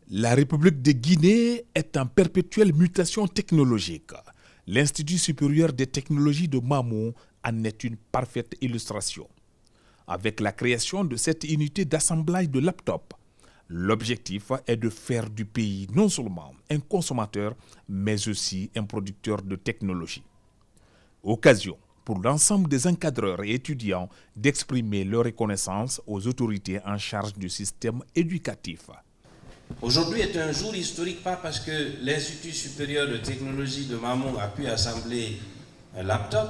La République de Guinée est en perpétuelle mutation technologique. L'Institut supérieur des technologies de Mamou en est une parfaite illustration. Avec la création de cette unité d'assemblage de laptops, l'objectif est de faire du pays non seulement un consommateur, mais aussi un producteur de technologie. Occasion pour l'ensemble des encadreurs et étudiants d'exprimer leur reconnaissance aux autorités en charge du système éducatif. Aujourd'hui est un jour historique, pas parce que l'Institut supérieur de technologie de Mamou a pu assembler un laptop.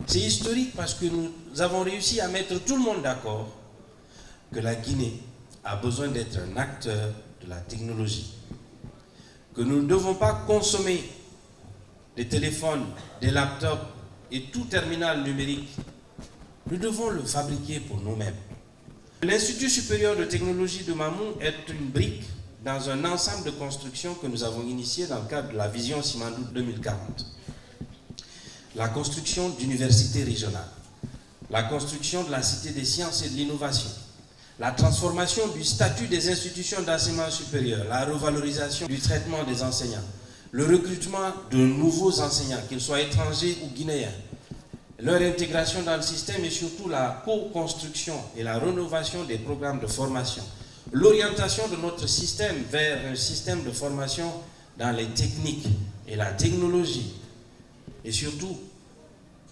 C'est historique parce que nous avons réussi à mettre tout le monde d'accord que la Guinée a besoin d'être un acteur de la technologie. Que nous ne devons pas consommer des téléphones, des laptops et tout terminal numérique. Nous devons le fabriquer pour nous-mêmes. L'Institut supérieur de technologie de Mamou est une brique dans un ensemble de constructions que nous avons initié dans le cadre de la vision Simandou 2040. La construction d'universités régionales, la construction de la Cité des sciences et de l'innovation, la transformation du statut des institutions d'enseignement supérieur, la revalorisation du traitement des enseignants, le recrutement de nouveaux enseignants, qu'ils soient étrangers ou guinéens, leur intégration dans le système et surtout la co-construction et la rénovation des programmes de formation, l'orientation de notre système vers un système de formation dans les techniques et la technologie, et surtout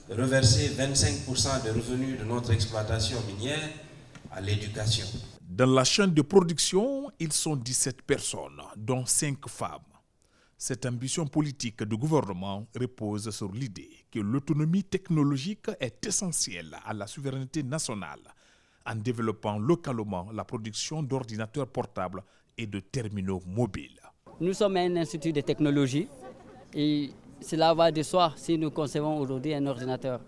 reverser 25% des revenus de notre exploitation minière à l'éducation. Dans la chaîne de production, ils sont 17 personnes, dont 5 femmes. Cette ambition politique du gouvernement repose sur l'idée que l'autonomie technologique est essentielle à la souveraineté nationale en développant localement la production d'ordinateurs portables et de terminaux mobiles. Nous sommes un institut de technologie et cela va de soi si nous concevons aujourd'hui un ordinateur.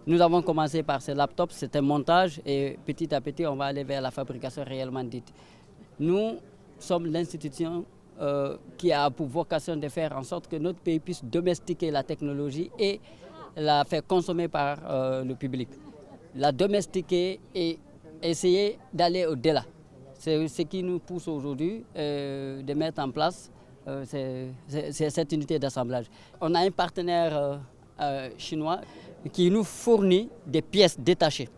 Nous avons commencé par ces laptops, c'est un montage et petit à petit on va aller vers la fabrication réellement dite. Nous sommes l'institution qui a pour vocation de faire en sorte que notre pays puisse domestiquer la technologie et la faire consommer par le public. La domestiquer et essayer d'aller au-delà. C'est ce qui nous pousse aujourd'hui de mettre en place cette unité d'assemblage. On a un partenaire chinois qui nous fournit des pièces détachées.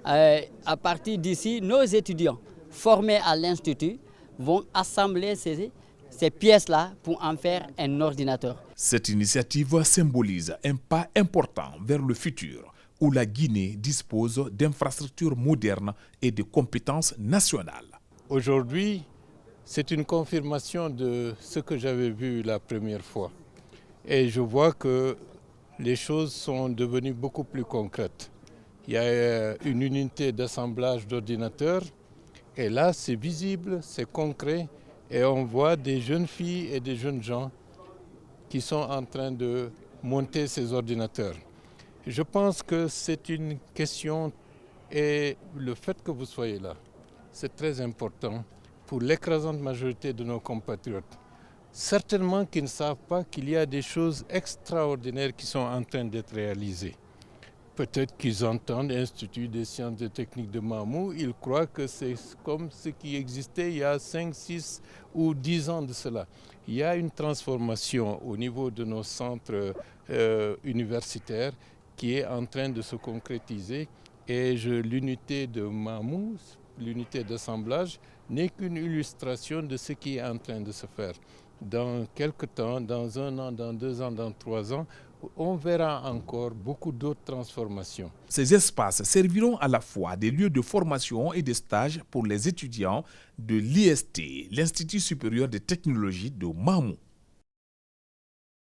À partir d'ici, nos étudiants formés à l'Institut vont assembler ces pièces-là pour en faire un ordinateur. Cette initiative symbolise un pas important vers le futur où la Guinée dispose d'infrastructures modernes et de compétences nationales. Aujourd'hui, c'est une confirmation de ce que j'avais vu la première fois. Et je vois que les choses sont devenues beaucoup plus concrètes. Il y a une unité d'assemblage d'ordinateurs et là, c'est visible, c'est concret. Et on voit des jeunes filles et des jeunes gens qui sont en train de monter ces ordinateurs. Je pense que c'est une question et le fait que vous soyez là, c'est très important pour l'écrasante majorité de nos compatriotes. Certainement qu'ils ne savent pas qu'il y a des choses extraordinaires qui sont en train d'être réalisées. Peut-être qu'ils entendent l'Institut des sciences et techniques de Mamou, ils croient que c'est comme ce qui existait il y a 5, 6 ou 10 ans de cela. Il y a une transformation au niveau de nos centres universitaires qui est en train de se concrétiser et l'unité de Mamou, l'unité d'assemblage, n'est qu'une illustration de ce qui est en train de se faire. Dans quelques temps, dans 1 an, dans 2 ans, dans 3 ans, on verra encore beaucoup d'autres transformations. Ces espaces serviront à la fois des lieux de formation et de stage pour les étudiants de l'IST, l'Institut supérieur de technologie de Mamou.